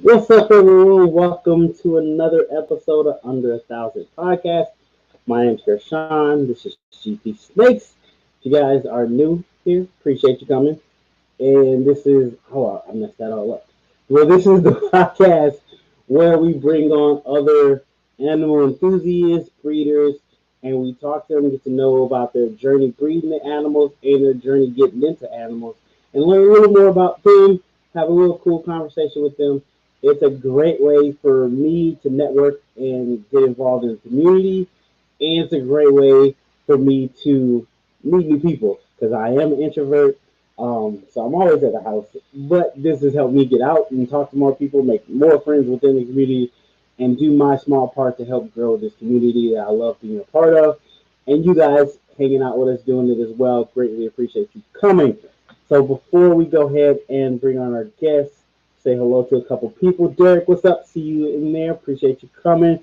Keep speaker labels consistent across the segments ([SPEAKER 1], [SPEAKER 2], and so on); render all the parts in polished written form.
[SPEAKER 1] What's up, everyone? Welcome to another episode of Under 1,000 Podcast. My name's Gershon. This is GP Snakes. If you guys are new here, appreciate you coming. And this is, I messed that all up. Well, this is the podcast where we bring on other animal enthusiasts, breeders, and we talk to them and get to know about their journey breeding the animals and their journey getting into animals and learn a little more about them, have a little cool conversation with them. It's a great way for me to network and get involved in the community. And it's a great way for me to meet new people because I am an introvert. So I'm always at the house. But this has helped me get out and talk to more people, make more friends within the community, and do my small part to help grow this community that I love being a part of. And you guys hanging out with us doing it as well. Greatly appreciate you coming. So before we go ahead and bring on our guests, say hello to a couple people. Derek, what's up? See you in there. Appreciate you coming.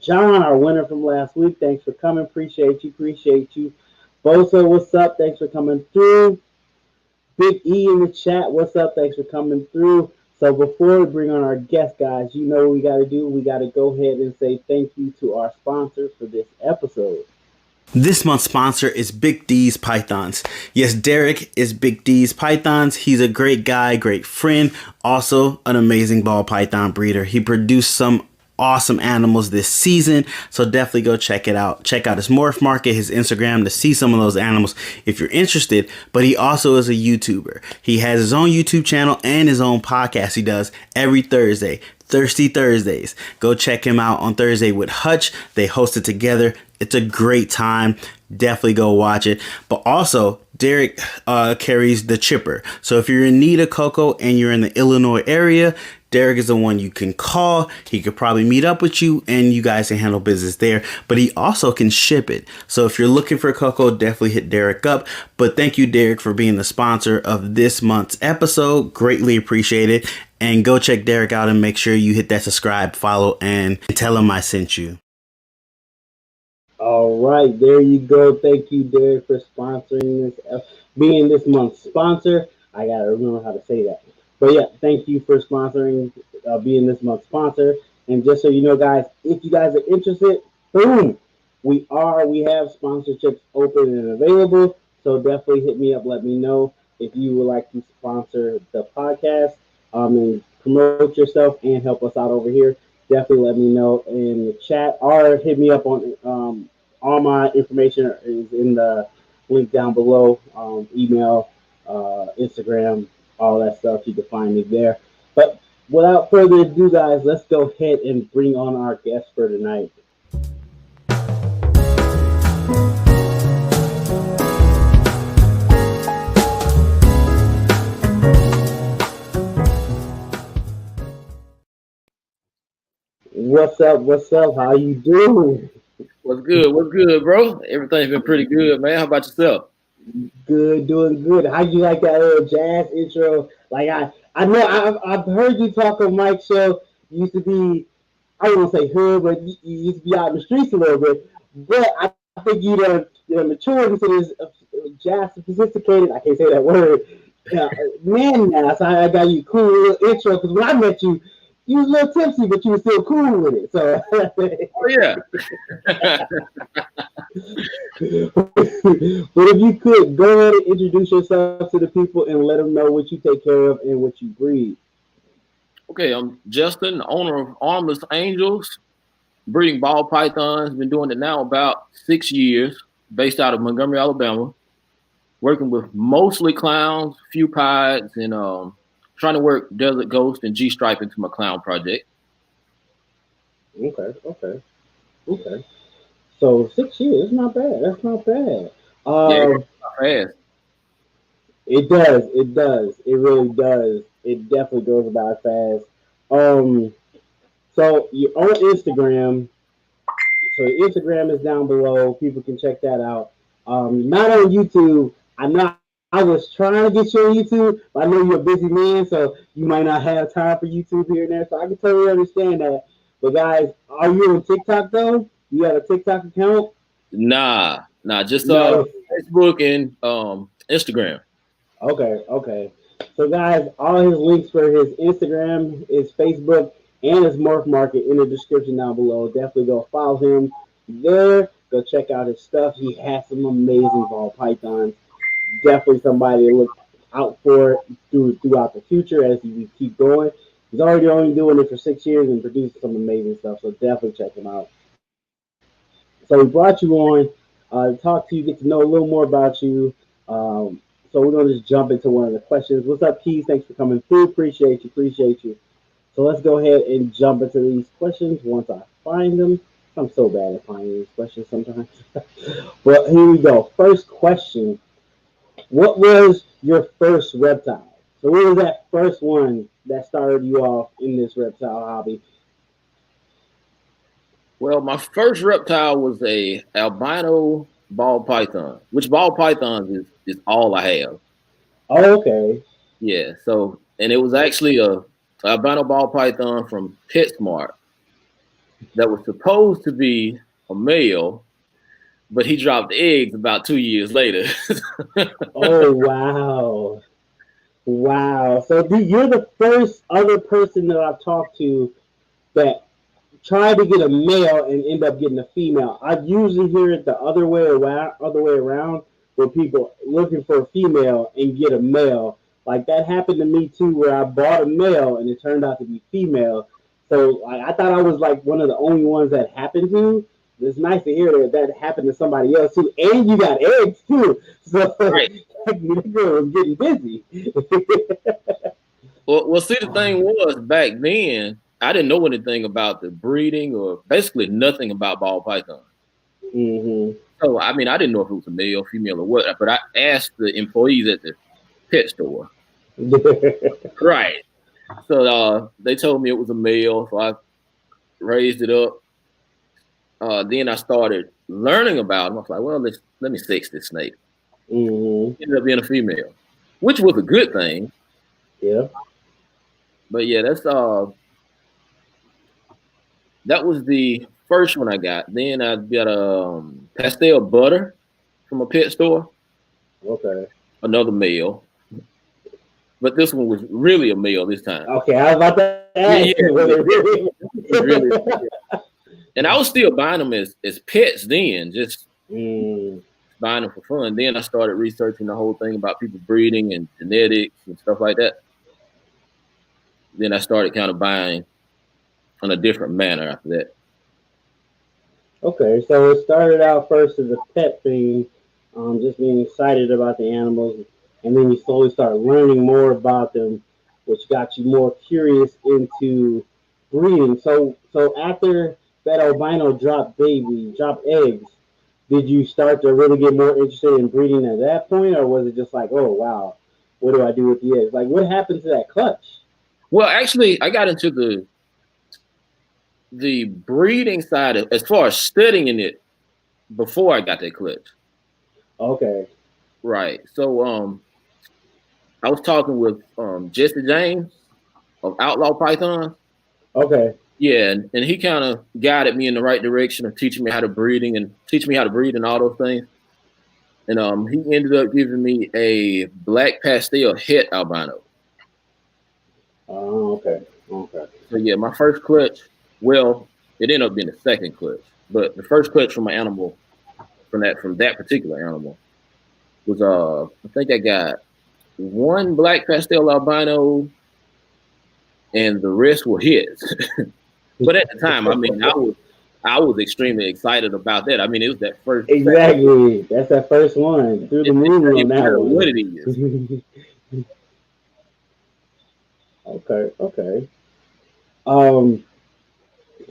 [SPEAKER 1] John, our winner from last week. Thanks for coming. Appreciate you. Bosa, what's up? Thanks for coming through. Big E in the chat. What's up? Thanks for coming through. So before we bring on our guest, guys, you know what we got to do. We got to go ahead and say thank you to our sponsor for this episode.
[SPEAKER 2] This month's sponsor is Big D's Pythons. Yes, Derek is Big D's Pythons. He's a great guy, great friend, also an amazing ball python breeder. He produced some awesome animals this season, so definitely go check it out. Check out his Morph Market, his Instagram to see some of those animals if you're interested. But he also is a YouTuber. He has his own YouTube channel and his own podcast he does every Thursday. Thirsty Thursdays. Go check him out on Thursday with Hutch. They host it together. It's a great time. Definitely go watch it. But also, Derek carries the chipper. So if you're in need of cocoa and you're in the Illinois area, Derek is the one you can call. He could probably meet up with you and you guys can handle business there. But he also can ship it. So if you're looking for cocoa, definitely hit Derek up. But thank you, Derek, for being the sponsor of this month's episode. Greatly appreciate it. And go check Derek out and make sure you hit that subscribe, follow, and tell him I sent you.
[SPEAKER 1] All right, there you go. Thank you, Derek, for sponsoring this, being this month's sponsor. I got to remember how to say that. But yeah, thank you for sponsoring, being this month's sponsor. And just so you know, guys, if you guys are interested, boom, we have sponsorships open and available. So definitely hit me up. Let me know if you would like to sponsor the podcast and promote yourself and help us out over here. Definitely let me know in the chat or hit me up on all my information is in the link down below, email, Instagram, all that stuff. You can find me there. But without further ado, guys, let's go ahead and bring on our guest for tonight. What's up? How you doing?
[SPEAKER 3] What's good, bro? Everything's been pretty good, man. How about yourself?
[SPEAKER 1] Good, doing good. How'd you like that little jazz intro? Like I know I've heard you talk on Mike's show. You used to be, I don't want to say hood, but you used to be out in the streets a little bit. But I think you done matured into this jazz sophisticated. I can't say that word. Man, now so I got you a cool little intro because when I met you. You was a little tipsy, but you were still cool with it. So,
[SPEAKER 3] oh yeah.
[SPEAKER 1] But if you could go ahead and introduce yourself to the people and let them know what you take care of and what you breed.
[SPEAKER 3] Okay, I'm Justin, owner of Armless Angels, breeding ball pythons. Been doing it now about 6 years, based out of Montgomery, Alabama. Working with mostly clowns, few pieds, and trying to work Desert Ghost and G-Stripe into my clown project.
[SPEAKER 1] Okay. So 6 years, that's not bad. That's not bad.
[SPEAKER 3] Not fast.
[SPEAKER 1] It does. It really does. It definitely goes by fast. So you're on Instagram. So Instagram is down below. People can check that out. Not on YouTube. I was trying to get you on YouTube, but I know you're a busy man, so you might not have time for YouTube here and there. So I can totally understand that. But guys, are you on TikTok though? You got a TikTok account?
[SPEAKER 3] Nah, just
[SPEAKER 1] No.
[SPEAKER 3] Facebook and Instagram.
[SPEAKER 1] Okay. So guys, all his links for his Instagram, his Facebook, and his Morph Market in the description down below. Definitely go follow him there. Go check out his stuff. He has some amazing ball pythons. Definitely somebody to look out for throughout the future as we keep going. He's already only doing it for 6 years and producing some amazing stuff. So definitely check him out. So we brought you on to talk to you, get to know a little more about you. So we're gonna just jump into one of the questions. What's up, Keys? Thanks for coming through. Appreciate you. So let's go ahead and jump into these questions once I find them. I'm so bad at finding these questions sometimes. But here we go. First question. What was your first reptile? So what was that first one that started you off in this reptile hobby?
[SPEAKER 3] Well, my first reptile was a albino ball python, which ball pythons is all I have.
[SPEAKER 1] Oh, okay.
[SPEAKER 3] Yeah. So, and it was actually a albino ball python from PetSmart that was supposed to be a male, but he dropped eggs about 2 years later.
[SPEAKER 1] Oh, wow. So you're the first other person that I've talked to that tried to get a male and end up getting a female. I usually hear it the other way around, where people looking for a female and get a male. Like that happened to me too, where I bought a male and it turned out to be female. So I thought I was like one of the only ones that happened to. It's nice to hear that happened to somebody else too, and you got eggs too. So
[SPEAKER 3] Right.
[SPEAKER 1] that girl was getting busy.
[SPEAKER 3] Well, see, the thing was back then, I didn't know anything about the breeding or basically nothing about ball python.
[SPEAKER 1] Mm-hmm.
[SPEAKER 3] So, I mean, I didn't know if it was a male, female, or what, but I asked the employees at the pet store. Right. So they told me it was a male, so I raised it up. Then I started learning about him. I was like, well, let me sex this snake.
[SPEAKER 1] Mm-hmm.
[SPEAKER 3] Ended up being a female, which was a good thing.
[SPEAKER 1] Yeah.
[SPEAKER 3] But yeah, that was the first one I got. Then I got a pastel butter from a pet store.
[SPEAKER 1] Okay.
[SPEAKER 3] Another male. But this one was really a male this time.
[SPEAKER 1] Okay, I was about to ask.
[SPEAKER 3] Yeah. Really, and I was still buying them as pets then, just buying them for fun. Then I started researching the whole thing about people breeding and genetics and stuff like that. Then I started kind of buying in a different manner after that.
[SPEAKER 1] Okay, so it started out first as a pet thing, just being excited about the animals, and then you slowly start learning more about them, which got you more curious into breeding. So after that albino dropped eggs, did you start to really get more interested in breeding at that point, or was it just like, oh wow, what do I do with the eggs? Like, what happened to that clutch?
[SPEAKER 3] Well, actually, I got into the breeding side of, as far as studying it before I got that clutch.
[SPEAKER 1] Okay.
[SPEAKER 3] Right. So I was talking with Jesse James of Outlaw Python.
[SPEAKER 1] Okay.
[SPEAKER 3] Yeah, and he kind of guided me in the right direction of teaching me how to breed and all those things. And he ended up giving me a black pastel het albino.
[SPEAKER 1] Oh, okay.
[SPEAKER 3] So yeah, my first clutch, well, it ended up being the second clutch, but the first clutch from my animal, from that particular animal, was I think I got one black pastel albino, and the rest were hits. But at the time, I mean, I was extremely excited about that. I mean, it was that first.
[SPEAKER 1] Exactly. That's that first one. Through the moon on that one.
[SPEAKER 3] What it is.
[SPEAKER 1] Okay.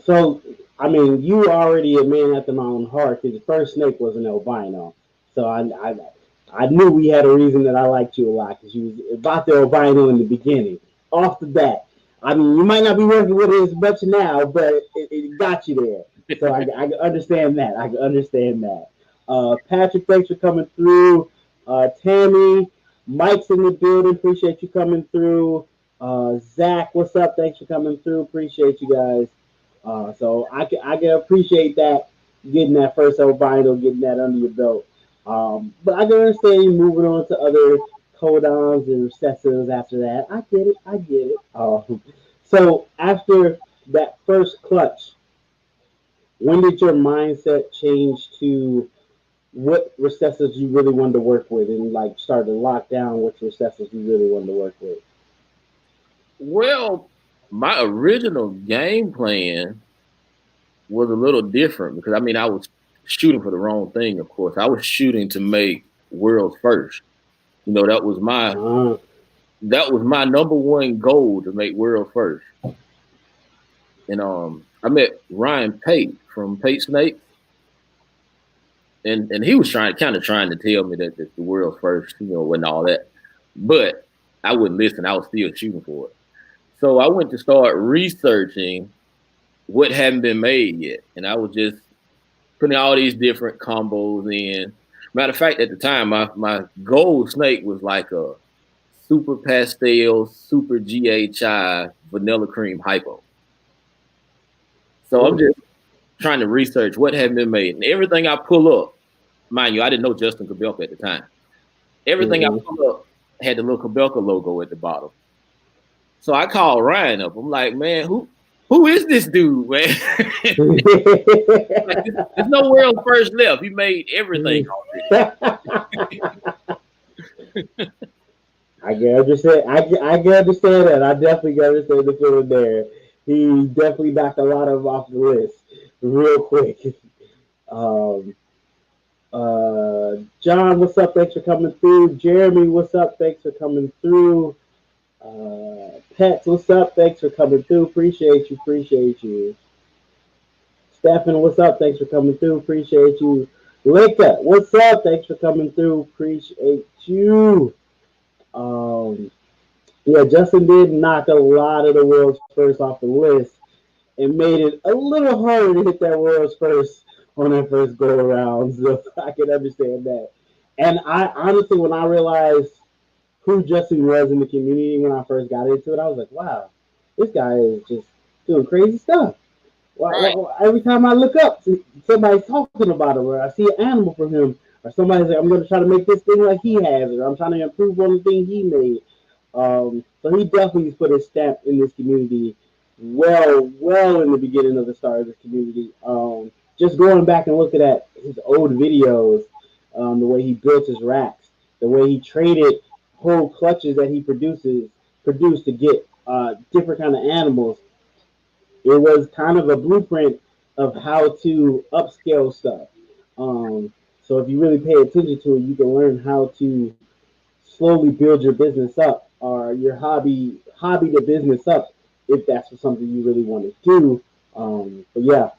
[SPEAKER 1] So I mean, you already a man after my own heart because the first snake was an albino. So I knew we had a reason that I liked you a lot because you was about the albino in the beginning, off the bat. I mean, you might not be working with it as much now, but it got you there. So I can understand that. Patrick, thanks for coming through. Tammy, Mike's in the building. Appreciate you coming through. Zach, what's up? Thanks for coming through. Appreciate you guys. So I can appreciate that, getting that first albino, getting that under your belt. But I can understand you moving on to other codons and recessives after that. I get it. I get it. So after that first clutch, when did your mindset change to what recessives you really wanted to work with, and like start to lock down which recessives you really wanted to work with?
[SPEAKER 3] Well, my original game plan was a little different because I mean I was shooting for the wrong thing. Of course, I was shooting to make world's first. You know, that was my number one goal, to make world first. And I met Ryan Pate from Pate Snakes, and he was trying to tell me that the world's first, you know, and all that, but I wouldn't listen. I was still shooting for it. So I went to start researching what hadn't been made yet, and I was just putting all these different combos in. Matter of fact, at the time, my gold snake was like a super pastel, super GHI vanilla cream hypo. So I'm just trying to research what hadn't been made, and everything I pull up, mind you, I didn't know Justin Cabelka at the time. Everything I pull up had the little Cabelka logo at the bottom. So I called Ryan up. I'm like, man, who is this dude, man? Like, there's no world first left. He made everything already.
[SPEAKER 1] I can understand. I can understand that. I definitely can understand the feeling there. He definitely knocked a lot of them off the list real quick. John, what's up? Thanks for coming through. Jeremy, what's up? Thanks for coming through. Pets, what's up? Thanks for coming through. Appreciate you. Stefan, what's up? Thanks for coming through. Appreciate you. Linka, what's up? Thanks for coming through. Appreciate you. Yeah, Justin did knock a lot of the world's first off the list and made it a little harder to hit that world's first on that first go around. So I can understand that. And I honestly, when I realized who Justin was in the community when I first got into it, I was like, wow, this guy is just doing crazy stuff. Every time I look up, somebody's talking about him, or I see an animal from him, or somebody's like, I'm going to try to make this thing like he has it, or I'm trying to improve on the thing he made. So he definitely put his stamp in this community well in the beginning of the start of this community. Just going back and looking at his old videos, the way he built his racks, the way he traded whole clutches that he produced to get different kind of animals. It was kind of a blueprint of how to upscale stuff. So if you really pay attention to it, you can learn how to slowly build your business up, or your hobby to business up, if that's something you really want to do. But yeah,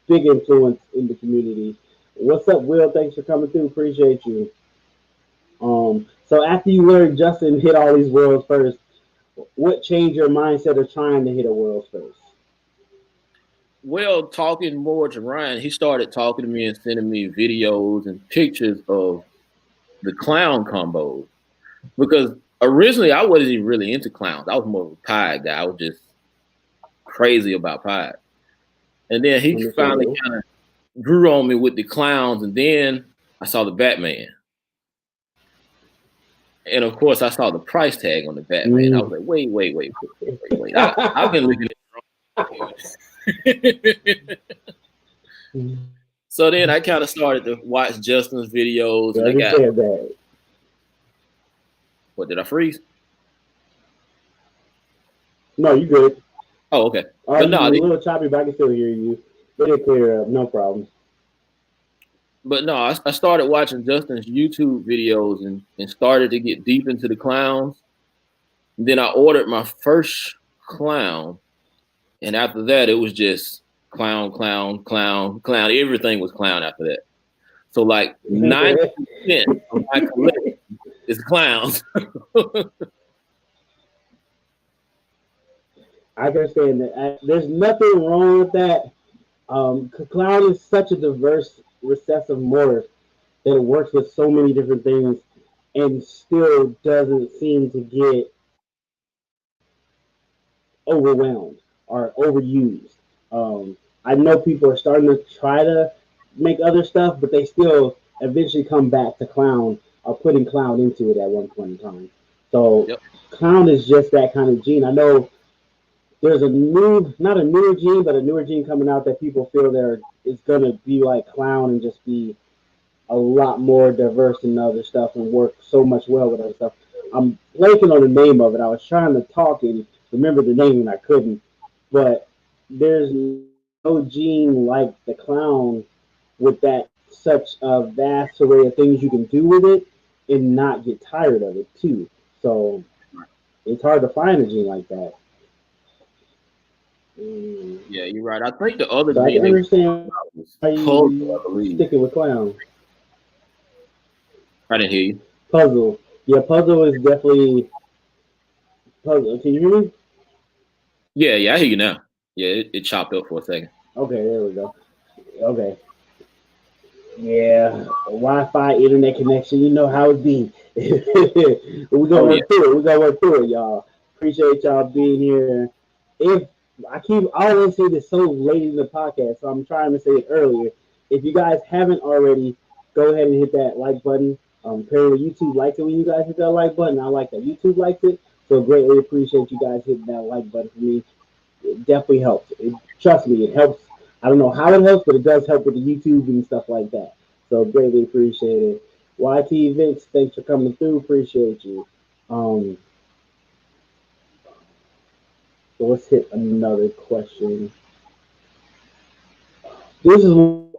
[SPEAKER 1] big influence in the community. What's up, Will? Thanks for coming through. Appreciate you. So after you learned Justin hit all these worlds first, what changed your mindset of trying to hit a world's first?
[SPEAKER 3] Well, talking more to Ryan, he started talking to me and sending me videos and pictures of the clown combos. Because originally I wasn't even really into clowns. I was more of a pie guy. I was just crazy about pie. And then he finally kind of grew on me with the clowns, and then I saw the Batman. And of course, I saw the price tag on the Batman. I was like, wait. I've been looking at it wrong. So then I kind of started to watch Justin's videos. And what, did I freeze?
[SPEAKER 1] No, you good.
[SPEAKER 3] Oh, okay.
[SPEAKER 1] But no, a little choppy, but I can still hear you. It'll clear up, no problem.
[SPEAKER 3] But no, I started watching Justin's YouTube videos and started to get deep into the clowns. And then I ordered my first clown. And after that, it was just clown. Everything was clown after that. So like 90% of my collection is clowns.
[SPEAKER 1] I understand that. There's nothing wrong with that. Clown is such a diverse recessive morph that it works with so many different things and still doesn't seem to get overwhelmed or overused. I know people are starting to try to make other stuff, but they still eventually come back to clown or putting clown into it at one point in time. So
[SPEAKER 3] Yep.
[SPEAKER 1] clown is just that kind of gene. I know there's a new, not a newer gene, but a newer gene coming out that people feel there is gonna be like clown and just be a lot more diverse than other stuff and work so much well with other stuff. I'm blanking on the name of it. I was trying to talk and remember the name and I couldn't. But there's no gene like the clown with that such a vast array of things you can do with it and not get tired of it too. So it's hard to find a gene like that.
[SPEAKER 3] Yeah, you're right. I think the other
[SPEAKER 1] So I
[SPEAKER 3] gene
[SPEAKER 1] can
[SPEAKER 3] they
[SPEAKER 1] understand
[SPEAKER 3] was
[SPEAKER 1] why
[SPEAKER 3] puzzle,
[SPEAKER 1] you
[SPEAKER 3] I believe.
[SPEAKER 1] sticking with clown.
[SPEAKER 3] I didn't hear you.
[SPEAKER 1] Puzzle. Yeah, puzzle is definitely puzzle. Can you hear me?
[SPEAKER 3] Yeah, I hear you now. Yeah, it chopped up for a second.
[SPEAKER 1] Okay, there we go. Okay. Yeah, Wi-Fi internet connection. You know how it be. We gonna
[SPEAKER 3] Oh yeah.
[SPEAKER 1] work through it. We gonna work through it, y'all. Appreciate y'all being here. If I always say this so late in the podcast, so I'm trying to say it earlier. If you guys haven't already, go ahead and hit that like button. Apparently YouTube likes it when you guys hit that like button. I like that YouTube likes it, so greatly appreciate you guys hitting that like button for me. It definitely helps. Trust me, it helps. I don't know how it helps, but it does help with the YouTube and stuff like that. So greatly appreciate it. YT Vince, thanks for coming through. Appreciate you. Um, so let's hit another question. This is one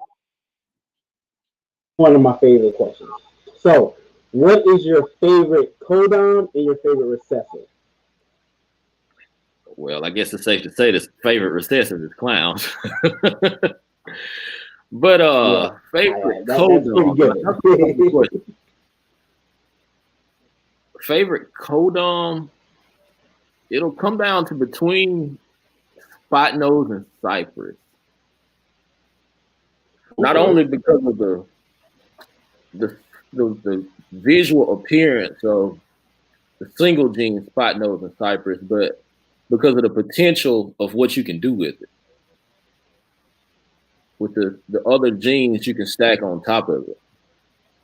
[SPEAKER 1] of my favorite questions. So, what is your favorite codon and your favorite recessive?
[SPEAKER 3] Well, I guess it's safe to say the favorite recessive is clowns. But
[SPEAKER 1] Yeah,
[SPEAKER 3] favorite
[SPEAKER 1] that's pretty
[SPEAKER 3] codon.
[SPEAKER 1] good.
[SPEAKER 3] Favorite codon, it'll come down to between spot nose and cypress. Not
[SPEAKER 1] Okay.
[SPEAKER 3] only because of the the visual appearance of the single gene spot nose and cypress, but because of the potential of what you can do with it. With the other genes you can stack on top of it.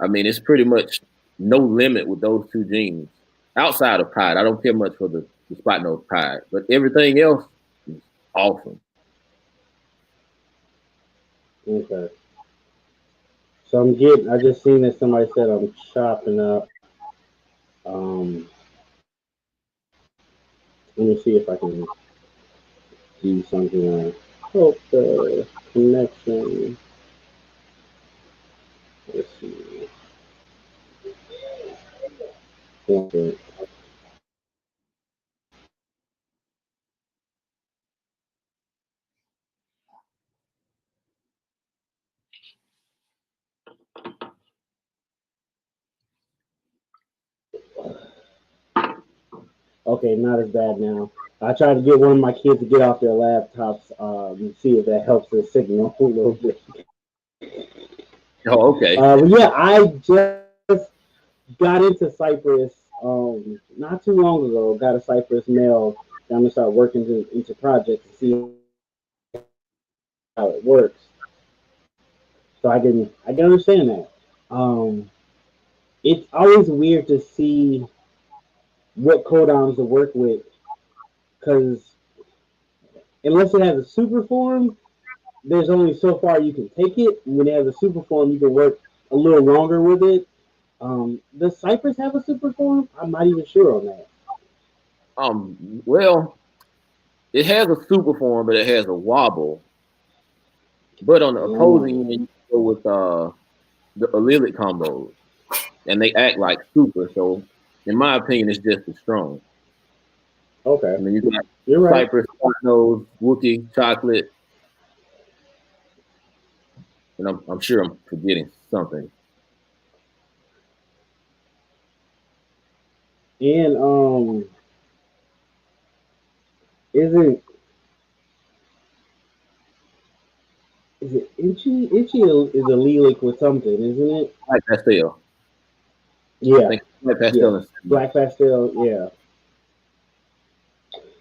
[SPEAKER 3] I mean, it's pretty much no limit with those two genes. Outside of Pied, I don't care much for the spot nose Pied, but everything else is awesome.
[SPEAKER 1] Okay. So I just seen that somebody said I'm chopping up. Um, Let me see if I can do something. Hope the connection. Let's see. Okay. Okay, not as bad now. I tried to get one of my kids to get off their laptops and see if that helps the signal a little bit.
[SPEAKER 3] Oh, okay.
[SPEAKER 1] But yeah, I just got into Cypress not too long ago. Got a Cypress mail. I'm gonna start working into projects and see how it works. So I can understand that. Um, it's always weird to see what codons to work with because unless it has a super form, there's only so far you can take it. When it has a super form, you can work a little longer with it. Does Cypress have a super form? I'm not even sure on that.
[SPEAKER 3] Well, it has a super form, but it has a wobble. But on the opposing end,
[SPEAKER 1] Mm,
[SPEAKER 3] you go with the allelic combos, and they act like super. So, in my opinion, it's just as strong.
[SPEAKER 1] okay,
[SPEAKER 3] I mean, you got
[SPEAKER 1] you're right.
[SPEAKER 3] Cypress, Nose, Wookie, Chocolate, and I'm sure I'm forgetting something.
[SPEAKER 1] And isn't Is it Itchy? Itchy is a lilac with something, isn't it?
[SPEAKER 3] Black pastel. I
[SPEAKER 1] Yeah,
[SPEAKER 3] think black
[SPEAKER 1] yeah.
[SPEAKER 3] pastel and cinnamon.
[SPEAKER 1] Black pastel. Yeah,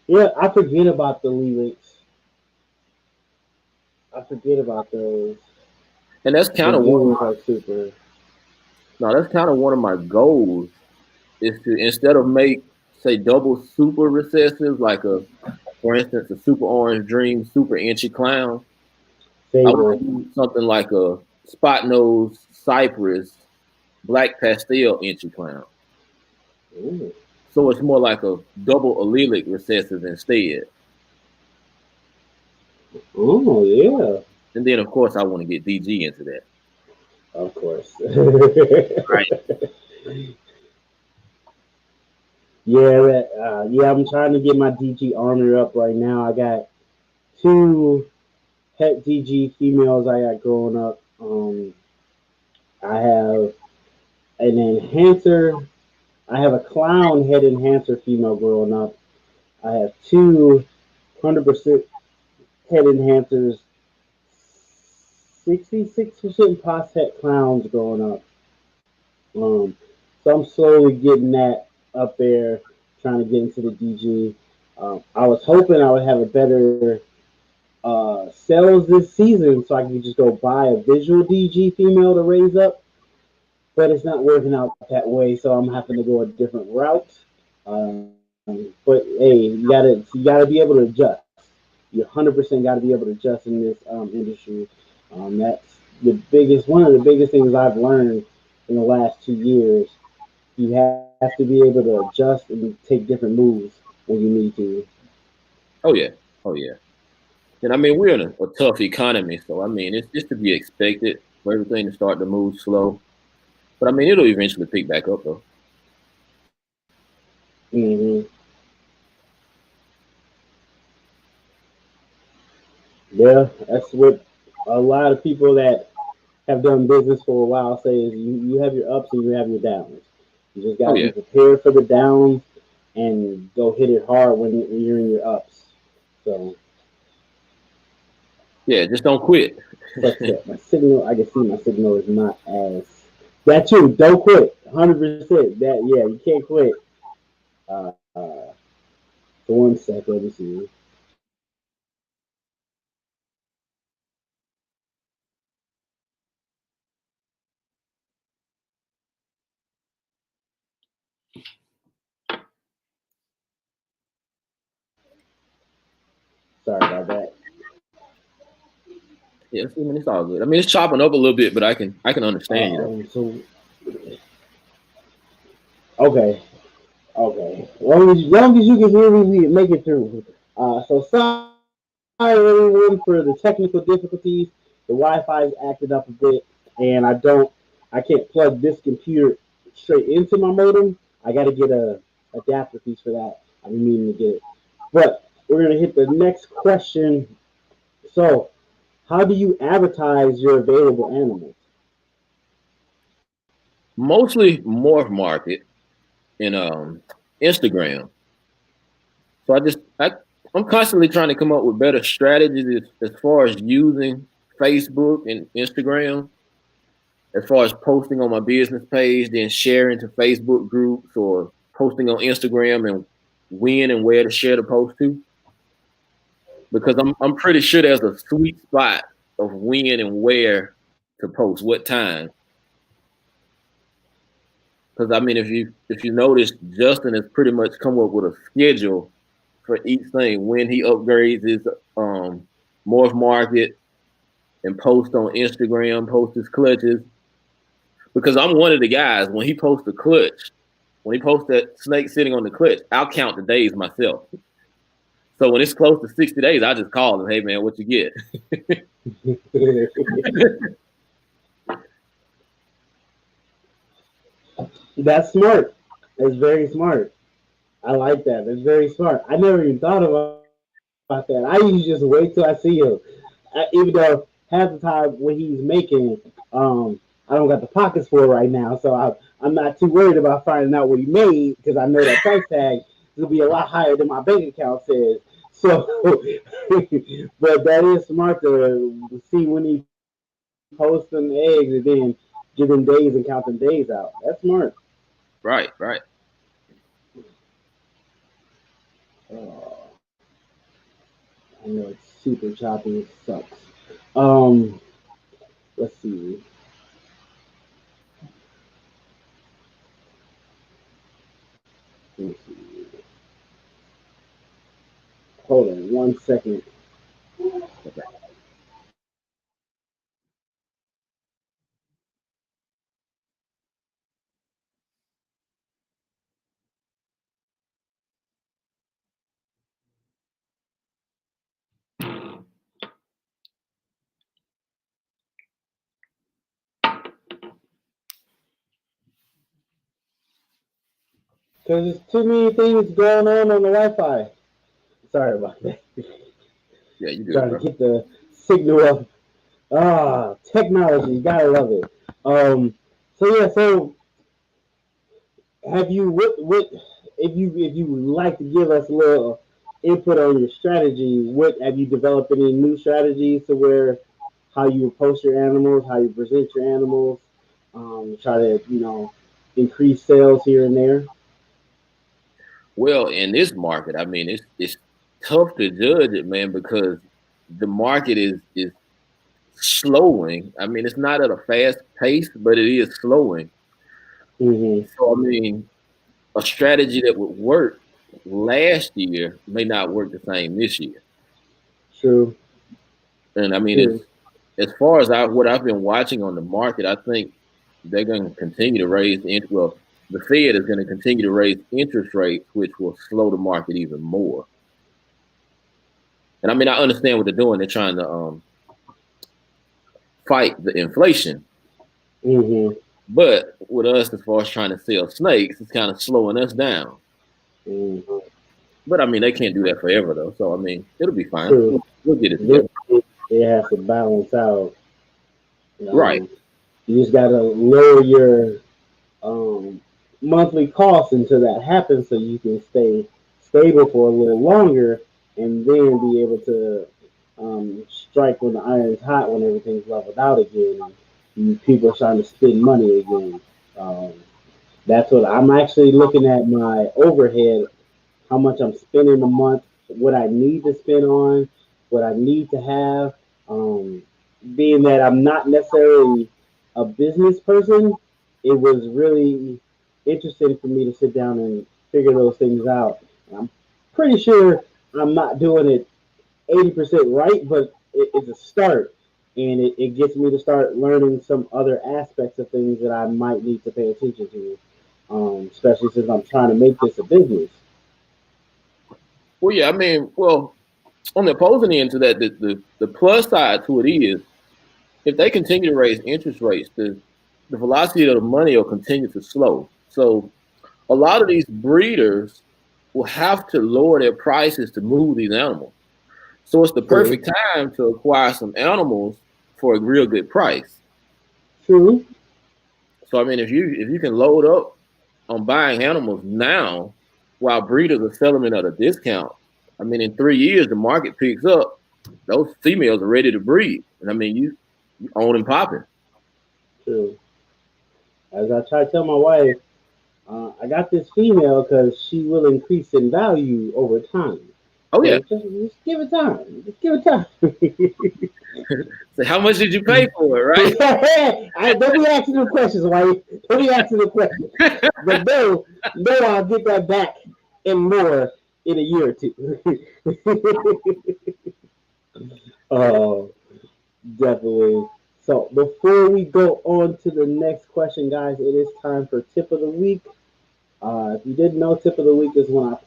[SPEAKER 1] yeah. I forget about the lilacs. I forget about those.
[SPEAKER 3] And that's
[SPEAKER 1] They
[SPEAKER 3] kind of one of
[SPEAKER 1] do look
[SPEAKER 3] my
[SPEAKER 1] like super.
[SPEAKER 3] no, that's kind of one of my goals is to instead of make say double super recessives like a for instance a super orange dream super inchy clown. I want
[SPEAKER 1] Favor.
[SPEAKER 3] to do something like a spot nose cypress black pastel inchy clown.
[SPEAKER 1] Ooh.
[SPEAKER 3] So it's more like a double allelic recessive instead.
[SPEAKER 1] Oh yeah,
[SPEAKER 3] And then of course I want to get DG into that.
[SPEAKER 1] of course.
[SPEAKER 3] Right.
[SPEAKER 1] Yeah, yeah. I'm trying to get my DG armor up right now. I got two het DG females I got growing up. I have an enhancer. I have a clown head enhancer female growing up. I have two 100% head enhancers, 66% pos het clowns growing up. Um, so I'm slowly getting that up there, trying to get into the DG. I was hoping I would have a better sales this season so I can just go buy a visual DG female to raise up, but it's not working out that way, so I'm having to go a different route. But hey, you gotta be able to adjust. You 100% got to be able to adjust in this industry. That's one of the biggest things I've learned in the last 2 years. You have to be able to adjust and take different moves when you need to.
[SPEAKER 3] Oh yeah. Oh yeah. And I mean we're in a tough economy, so I mean it's to be expected for everything to start to move slow. But I mean it'll eventually pick back up though.
[SPEAKER 1] Hmm. Yeah, that's what a lot of people that have done business for a while say is you have your ups and you have your downs. You just got
[SPEAKER 3] Oh
[SPEAKER 1] to be
[SPEAKER 3] yeah.
[SPEAKER 1] prepared for the downs and go hit it hard when you're in your ups. So,
[SPEAKER 3] Yeah, just don't quit.
[SPEAKER 1] but my signal, I can see my signal is not as that too. Don't quit. 100%. That yeah, you can't quit. Uh, for 1 second, let me see. Sorry about that.
[SPEAKER 3] Yeah, I mean it's all good. I mean it's chopping up a little bit, but I can understand you though.
[SPEAKER 1] So okay, okay. Long as you can hear me, we make it through. So sorry everyone for the technical difficulties. The Wi-Fi is acting up a bit, and I can't plug this computer straight into my modem. I got to get a adapter piece for that. I've been meaning to get it. But we're gonna hit the next question. So, how do you advertise your available animals?
[SPEAKER 3] Mostly morph market and Instagram. So I'm constantly trying to come up with better strategies as far as using Facebook and Instagram, as far as posting on my business page, then sharing to Facebook groups or posting on Instagram and when and where to share the post to. Because I'm pretty sure there's a sweet spot of when and where to post, what time. Because I mean, if you notice, Justin has pretty much come up with a schedule for each thing when he upgrades his morph market and post on Instagram, post his clutches. Because I'm one of the guys when he posts a clutch, when he posts that snake sitting on the clutch, I'll count the days myself. So when it's close to 60 days, I just call him, hey man, what you get?
[SPEAKER 1] That's smart. That's very smart. I like that. That's very smart. I never even thought about that. I usually just wait till I see him. Even though half the time what he's making, I don't got the pockets for it right now, so I'm not too worried about finding out what he made because I know that price tag is gonna be a lot higher than my bank account says. So, but that is smart to see when he posts them eggs and then give them days and count them days out. That's smart.
[SPEAKER 3] Right, right.
[SPEAKER 1] Uh, I know it's super choppy. It sucks. Um, let's see. Let's see. Hold on 1 second.
[SPEAKER 3] Okay.
[SPEAKER 1] Because there's too many things going on the Wi-Fi. Sorry about that.
[SPEAKER 3] Yeah, you good,
[SPEAKER 1] Trying to
[SPEAKER 3] bro.
[SPEAKER 1] get the signal up. Ah, technology, you gotta love it. So yeah, so have you what if you would like to give us a little input on your strategy? What have you developed any new strategies to where how you approach your animals, how you present your animals, try to increase sales here and there.
[SPEAKER 3] Well, in this market, I mean, it's tough to judge it, man, because the market is slowing. I mean, it's not at a fast pace, but it is slowing.
[SPEAKER 1] Mm-hmm.
[SPEAKER 3] So, I mean, a strategy that would work last year may not work the same this year.
[SPEAKER 1] True.
[SPEAKER 3] And I mean,
[SPEAKER 1] True.
[SPEAKER 3] it's as far as what I've been watching on the market, I think they're going to continue to raise the interest. Well, the Fed is going to continue to raise interest rates, which will slow the market even more. And I mean, I understand what they're doing. They're trying to fight the inflation.
[SPEAKER 1] Mm-hmm.
[SPEAKER 3] But with us, as far as trying to sell snakes, it's kind of slowing us down.
[SPEAKER 1] Mm-hmm.
[SPEAKER 3] But I mean, they can't do that forever, though. So I mean, it'll be fine.
[SPEAKER 1] True.
[SPEAKER 3] We'll get it
[SPEAKER 1] This
[SPEAKER 3] together.
[SPEAKER 1] it has to balance out.
[SPEAKER 3] Right.
[SPEAKER 1] You just gotta lower your um, monthly costs until that happens, so you can stay stable for a little longer, and then be able to strike when the iron's hot, when everything's leveled out again, and people are starting to spend money again. Um, that's what I'm actually looking at my overhead, how much I'm spending a month, what I need to spend on, what I need to have. Um, Being that I'm not necessarily a business person, it was really interesting for me to sit down and figure those things out. I'm pretty sure I'm not doing it 80% right, but it's a start. And it gets me to start learning some other aspects of things that I might need to pay attention to, especially since I'm trying to make this a business.
[SPEAKER 3] Well, yeah. I mean, well, on the opposing end to that, the plus side to it is if they continue to raise interest rates, the velocity of the money will continue to slow. So a lot of these breeders will have to lower their prices to move these animals. So it's the
[SPEAKER 1] True.
[SPEAKER 3] perfect time to acquire some animals for a real good price.
[SPEAKER 1] True.
[SPEAKER 3] So I mean, if you can load up on buying animals now while breeders are selling them at a discount, I mean, in 3 years the market picks up. Those females are ready to breed, and I mean, you own and popping.
[SPEAKER 1] True. As I try to tell my wife, I got this female because she will increase in value over time.
[SPEAKER 3] Oh yeah.
[SPEAKER 1] So just give it time. Just give it time.
[SPEAKER 3] So how much did you pay for it, right?
[SPEAKER 1] Don't be asking the questions, wife. Don't be asking the questions. But no, I'll get that back and more in a year or two. Oh, definitely. So before we go on to the next question, guys, it is time for tip of the week. If you didn't know, tip of the week is when I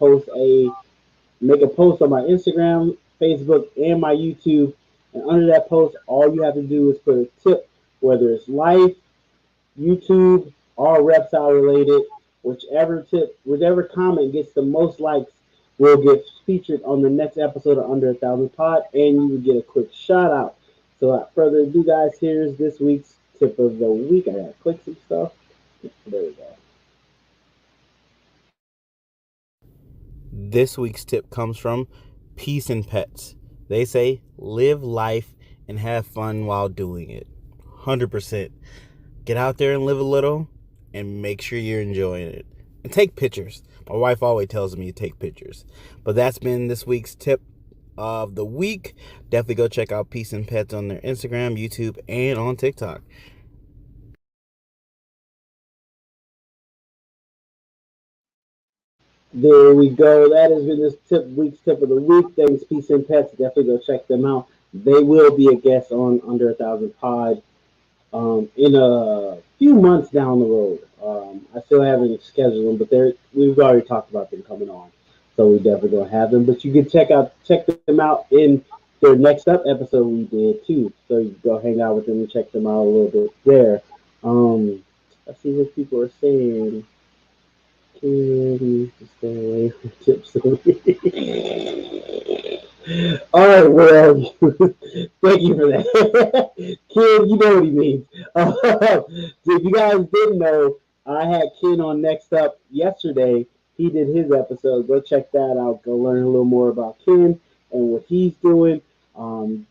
[SPEAKER 1] make a post on my Instagram, Facebook, and my YouTube. And under that post, all you have to do is put a tip, whether it's life, YouTube, or reptile related. Whichever tip, whichever comment gets the most likes will get featured on the next episode of Under a Thousand Pod, and you will get a quick shout out. So without further ado, guys, here's this week's tip of the week. I gotta click some stuff. There we go.
[SPEAKER 2] This week's tip comes from peace in pets. They say live life and have fun while doing it. 100%. Get out there and live a little and make sure you're enjoying it. And take pictures. My wife always tells me to take pictures. But that's been this week's tip of the week. Definitely go check out Peace and Pets on their Instagram, YouTube, and on TikTok.
[SPEAKER 1] There we go. That has been this week's tip of the week. Thanks, Peace and Pets. Definitely go check them out. They will be a guest on Under 1,000 Pod in a few months down the road. I still haven't scheduled them, but we've already talked about them coming on, so we definitely gonna have them. But you can check them out in their next up episode we did too. So you can go hang out with them and check them out a little bit there. Let's see what people are saying. Can stay away from tips. All right, well, thank you for that. Ken, you know what he means. So if you guys didn't know, I had Ken on Next Up yesterday. He did his episode. Go check that out. Go learn a little more about Ken and what he's doing.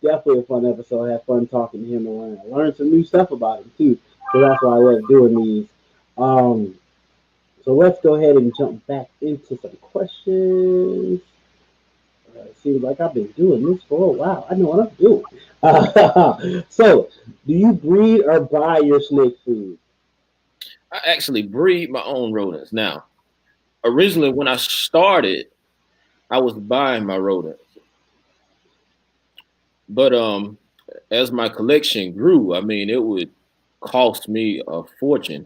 [SPEAKER 1] Definitely a fun episode. I had fun talking to him and learn some new stuff about him, too. So that's why I love doing these. So let's go ahead and jump back into some questions. It seems like I've been doing this for a while. I know what I'm doing. So, do you breed or buy your snake food?
[SPEAKER 3] I actually breed my own rodents. Now, originally when I started, I was buying my rodents. But as my collection grew, I mean, it would cost me a fortune,